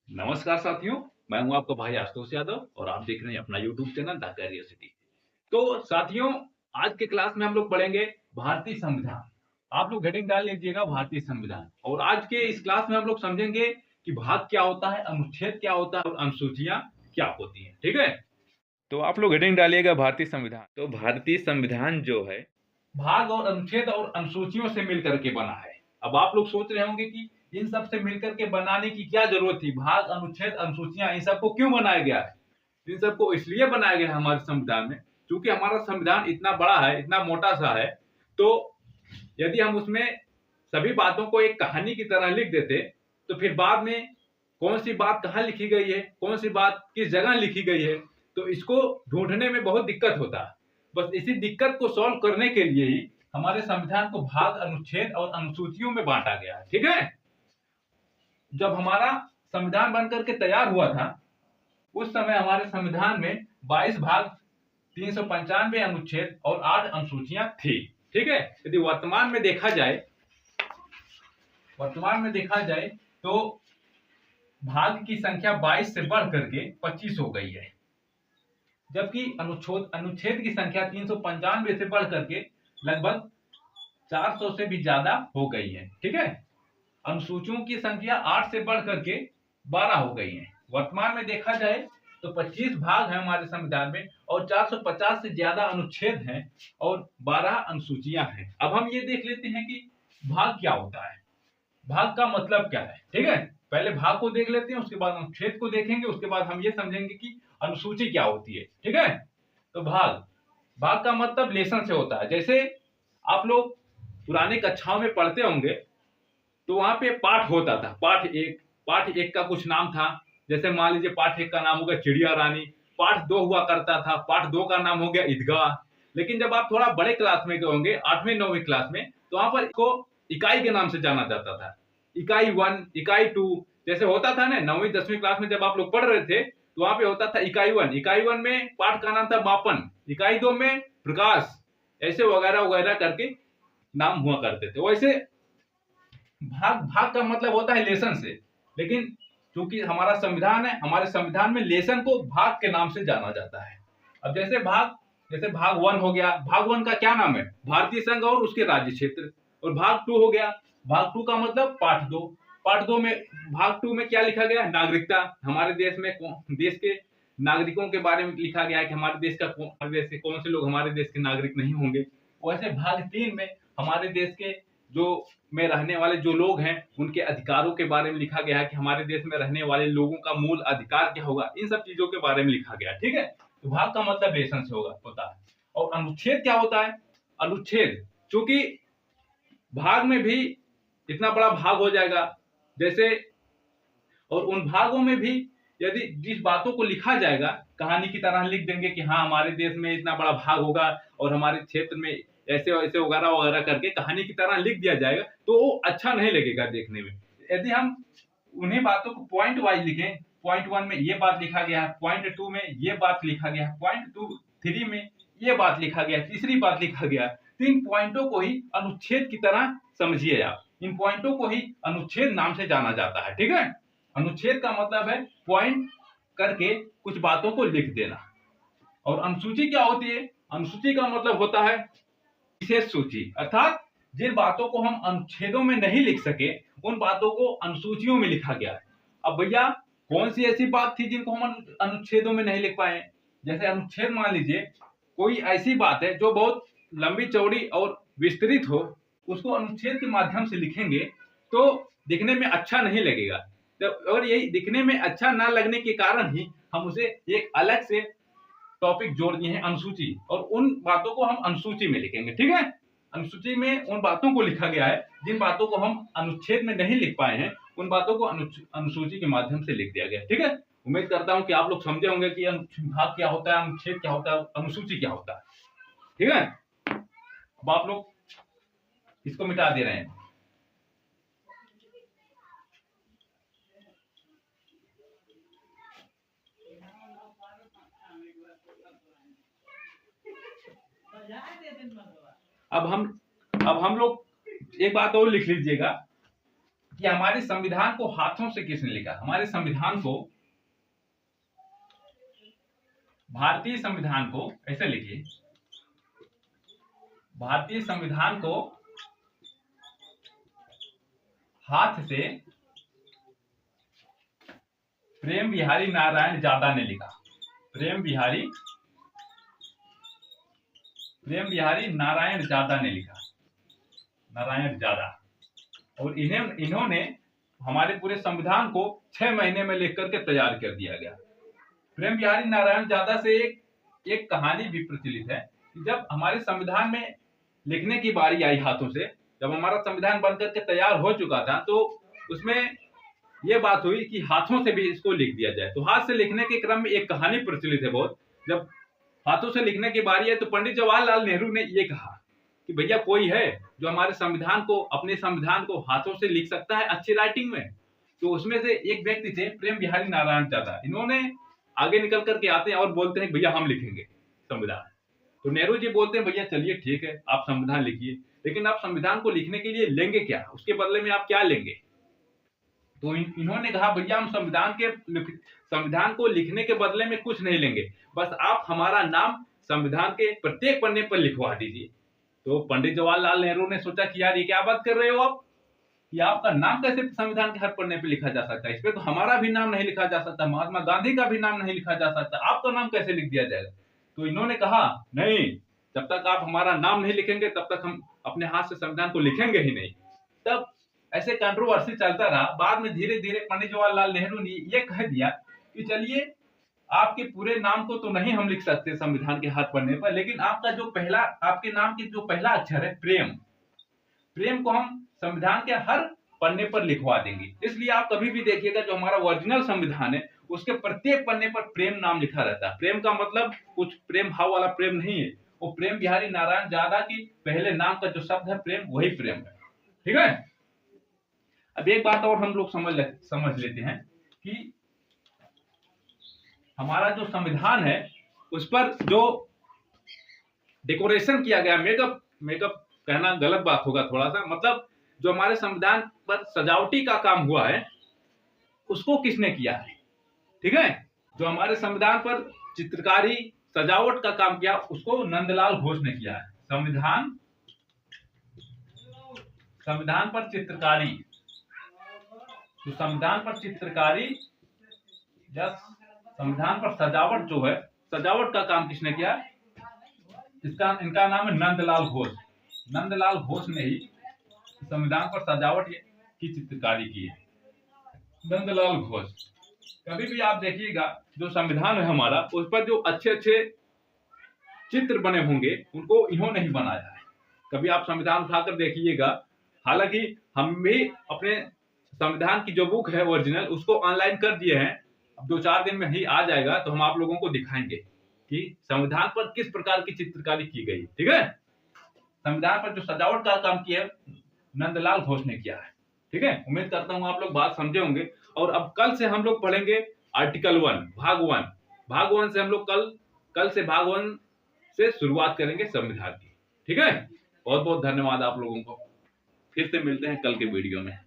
नमस्कार साथियों, मैं हूं आपका भाई आशुतोष यादव और आप देख रहे हैं अपना YouTube channel the career city. तो साथियों, आज के क्लास में हम लोग पढ़ेंगे भारतीय संविधान। आप लोग हेडिंग डाल लीजिएगा भारतीय संविधान। और आज के इस क्लास में हम लोग समझेंगे कि भाग क्या होता है, अनुच्छेद क्या होता है और अनुसूचियां क्या होती हैं। ठीक है, तो आप लोग हेडिंग डालिएगा भारतीय संविधान। तो भारतीय संविधान जो है भाग और अनुच्छेद और अनुसूचियों से मिलकर के बना है। अब आप लोग सोच रहे होंगे कि इन सब से मिलकर के बनाने की क्या जरूरत थी, भाग अनुच्छेद अनुसूचियां इन सबको क्यों बनाया गया है। इन सबको इसलिए बनाया गया है हमारे संविधान में, क्योंकि हमारा संविधान इतना बड़ा है, इतना मोटा सा है। तो यदि हम उसमें सभी बातों को एक कहानी की तरह लिख देते तो फिर बाद में कौन सी बात कहाँ लिखी गई है, कौन सी बात किस जगह लिखी गई है, तो इसको ढूंढने में बहुत दिक्कत होता है। बस इसी दिक्कत को सॉल्व करने के लिए ही हमारे संविधान को भाग अनुच्छेद और अनुसूचियों में बांटा गया है। ठीक है, जब हमारा संविधान बनकर के तैयार हुआ था उस समय हमारे संविधान में 22 भाग, 395 अनुच्छेद और 8 अनुसूचियां थी। ठीक है, यदि वर्तमान में देखा जाए तो भाग की संख्या 22 से बढ़ करके 25 हो गई है, जबकि अनुच्छेद की संख्या 395 से बढ़ करके लगभग 400 से भी ज्यादा हो गई है। ठीक है, अनुसूचियों की संख्या 8 से बढ़ करके 12 हो गई है। वर्तमान में देखा जाए तो 25 भाग हैं हमारे संविधान में और 450 से ज्यादा अनुच्छेद हैं और 12 अनुसूचियां हैं। अब हम ये देख लेते हैं कि भाग क्या होता है, भाग का मतलब क्या है। ठीक है, पहले भाग को देख लेते हैं, उसके बाद अनुच्छेद को देखेंगे, उसके बाद हम ये समझेंगे कि अनुसूची क्या होती है। ठीक है, तो भाग भाग का मतलब लेसन से होता है। जैसे आप लोग पुराने कक्षाओं में पढ़ते होंगे तो वहां पे पाठ होता था। पाठ एक का कुछ नाम था। जैसे मान लीजिए पाठ एक का नाम हो गया चिड़िया रानी, पाठ दो हुआ करता था, पाठ दो का नाम हो गया ईदगाह। लेकिन जब आप थोड़ा बड़े क्लास में होंगे, 8वीं 9वीं क्लास में, तो वहां पर इसको इकाई के नाम से जाना जाता था। इकाई 1, इकाई 2, जैसे होता था ना 9वीं 10वीं क्लास में जब आप लोग पढ़ रहे थे तो वहां पे होता था इकाई 1। इकाई 1 में पाठ का नाम था मापन, इकाई 2 में प्रकाश, ऐसे वगैरह वगैरह करके नाम हुआ करते थे। वैसे भाग भाग का मतलब होता है लेसन से, लेकिन क्योंकि हमारा संविधान है, हमारे संविधान में लेसन को भाग के नाम से जाना जाता है। अब जैसे भाग 1 हो गया, भाग 1 का क्या नाम है, भारतीय संघ और उसके राज्य क्षेत्र। और भाग 2 हो गया, भाग 2 का मतलब पाठ 2। पाठ 2 में, भाग 2 में क्या लिखा गया, नागरिकता। हमारे देश में देश के नागरिकों के बारे में लिखा गया है कि हमारे देश के कौन से लोग हमारे देश के नागरिक नहीं होंगे। वैसे भाग 3 में हमारे देश के जो में रहने वाले जो लोग हैं उनके अधिकारों के बारे में लिखा गया है कि हमारे देश में रहने वाले लोगों का मूल अधिकार क्या होगा, इन सब चीजों के बारे में लिखा गया है। ठीक है, तो भाग का मतलब लेसन से होता है। और अनुच्छेद क्या होता है, अनुच्छेद चूंकि भाग में भी इतना बड़ा भाग हो जाएगा, जैसे और उन भागों में भी यदि जिस बातों को लिखा जाएगा कहानी की तरह लिख देंगे कि हाँ हमारे देश में इतना बड़ा भाग होगा और हमारे क्षेत्र में ऐसे ऐसे वगैरह वगैरह करके कहानी की तरह लिख दिया जाएगा तो वो अच्छा नहीं लगेगा देखने में। यदि हम उन्हीं बातों को पॉइंट वाइज लिखें, पॉइंट 1 में ये बात लिखा गया है, पॉइंट 2 में ये बात लिखा गया है, पॉइंट 3 में ये बात लिखा गया है, तीसरी बात लिखा गया है, तो इन पॉइंटों को ही अनुच्छेद की तरह समझिए आप। इन पॉइंटों को ही अनुच्छेद नाम से जाना जाता है। ठीक है, अनुच्छेद का मतलब है पॉइंट करके कुछ बातों को लिख देना। और अनुसूची क्या होती है, अनुसूची का मतलब होता है विशेष सूची, अर्थात जिन बातों को हम अनुच्छेदों में नहीं लिख सके उन बातों को अनुसूचियों में लिखा गया है। अब भैया कौन सी ऐसी बात थी जिनको हम अनुच्छेदों में नहीं लिख पाए। जैसे अनुच्छेद मान लीजिए कोई ऐसी बात है जो बहुत लंबी चौड़ी और विस्तृत हो, उसको अनुच्छेद के माध्यम से लिखेंगे तो दिखने में अच्छा नहीं लगेगा। और यही दिखने में अच्छा ना लगने के कारण ही हम उसे एक अलग से टॉपिक जोड़ दिए हैं अनुसूची, और उन बातों को हम अनुसूची में लिखेंगे। ठीक है, अनुसूची में उन बातों को लिखा गया है जिन बातों को हम अनुच्छेद में नहीं लिख पाए हैं, उन बातों को अनुसूची के माध्यम से लिख दिया गया। ठीक है, उम्मीद करता हूं कि आप लोग समझे होंगे कि भाग क्या होता है, अनुच्छेद क्या होता है, अनुसूची क्या होता है। ठीक है, अब आप लोग इसको मिटा दे रहे हैं। अब हम लोग एक बात और लिख लीजिएगा कि हमारे संविधान को हाथों से किसने लिखा। हमारे संविधान को, भारतीय संविधान को ऐसे लिखिए, भारतीय संविधान को हाथ से प्रेम बिहारी नारायण जादा ने लिखा। प्रेम बिहारी नारायण जादा ने लिखा, नारायण जादा। और इन्होंने हमारे पूरे संविधान को 6 महीने में लिख करके तैयार कर दिया गया। प्रेम बिहारी नारायण जादा से एक कहानी भी प्रचलित है कि जब हमारे संविधान में लिखने की बारी आई हाथों से, जब हमारा संविधान बनकर के तैयार हो चुका था, तो उसमें यह बात हुई कि हाथों से भी इसको लिख दिया जाए। तो हाथ से लिखने के क्रम में एक कहानी प्रचलित है बहुत। जब हाथों से लिखने की बारी है तो पंडित जवाहरलाल नेहरू ने यह कहा कि भैया कोई है जो हमारे संविधान को, अपने संविधान को हाथों से लिख सकता है अच्छी राइटिंग में। तो उसमें से एक व्यक्ति थे प्रेम बिहारी नारायण जादा। इन्होंने आगे निकल करके आते हैं और बोलते हैं भैया हम लिखेंगे संविधान। तो नेहरू जी बोलते हैं भैया चलिए ठीक है, आप संविधान लिखिए, लेकिन आप संविधान को लिखने के लिए लेंगे क्या, उसके बदले में आप क्या लेंगे। तो इन्होंने कहा भैया हम संविधान को लिखने के बदले में कुछ नहीं लेंगे, बस आप हमारा नाम संविधान के प्रत्येक पन्ने पर लिखवा दीजिए। तो पंडित जवाहरलाल नेहरू ने सोचा कि यार ये क्या बात कर रहे हो आप, कि आपका नाम कैसे संविधान के हर पन्ने पे लिखा जा सकता है, इसमें तो हमारा भी नाम नहीं लिखा जा सकता, महात्मा गांधी का भी नाम नहीं लिखा जा सकता, आपका नाम कैसे लिख दिया जाएगा। तो इन्होंने कहा नहीं, जब तक आप हमारा नाम नहीं लिखेंगे तब तक हम अपने हाथ से संविधान को लिखेंगे ही नहीं। तब ऐसे कंट्रोवर्सी चलता रहा। बाद में धीरे धीरे पंडित जवाहरलाल नेहरू ने यह कह दिया कि चलिए आपके पूरे नाम को तो नहीं हम लिख सकते संविधान के हाथ पन्ने पर, लेकिन आपका जो पहला, आपके नाम के जो पहला अक्षर है प्रेम को हम संविधान के हर पन्ने पर लिखवा देंगे। इसलिए आप कभी भी देखिएगा जो हमारा ओरिजिनल संविधान है उसके प्रत्येक पन्ने पर प्रेम नाम लिखा रहता है। प्रेम का मतलब कुछ प्रेम भाव वाला प्रेम नहीं है, वो प्रेम बिहारी नारायण जादा की पहले नाम का जो शब्द है प्रेम, वही प्रेम है। ठीक है। अब एक बात और हम लोग समझ लेते हैं कि हमारा जो संविधान है उस पर जो डेकोरेशन किया गया, मेकअप कहना गलत बात होगा थोड़ा सा, मतलब जो हमारे संविधान पर सजावटी का काम हुआ है उसको किसने किया है। ठीक है। जो हमारे संविधान पर चित्रकारी सजावट का काम किया उसको नंदलाल घोष ने किया है। संविधान पर चित्रकारी, तो संविधान पर चित्रकारी या संविधान पर सजावट जो है, सजावट का काम किसने किया, इनका नाम है नंदलाल घोष। नंदलाल घोष ने ही संविधान पर सजावट की चित्रकारी की है, नंदलाल घोष। कभी भी आप देखिएगा जो संविधान है हमारा उस पर जो अच्छे अच्छे चित्र बने होंगे उनको इन्होंने ही बनाया है। कभी आप संविधान उठाकर देखिएगा, हालांकि हम भी अपने संविधान की जो बुक है ओरिजिनल उसको ऑनलाइन कर दिए हैं, अब 2-4 दिन में ही आ जाएगा, तो हम आप लोगों को दिखाएंगे कि संविधान पर किस प्रकार की चित्रकारी की गई। ठीक है। संविधान पर जो सजावट का काम किया नंदलाल घोष ने किया है। ठीक है। उम्मीद करता हूं आप लोग बात समझे होंगे। और अब कल से हम लोग पढ़ेंगे आर्टिकल 1 भाग 1 से हम लोग कल से भाग 1 से शुरुआत करेंगे संविधान की। ठीक है। बहुत बहुत धन्यवाद आप लोगों को। फिर से मिलते हैं कल के वीडियो में।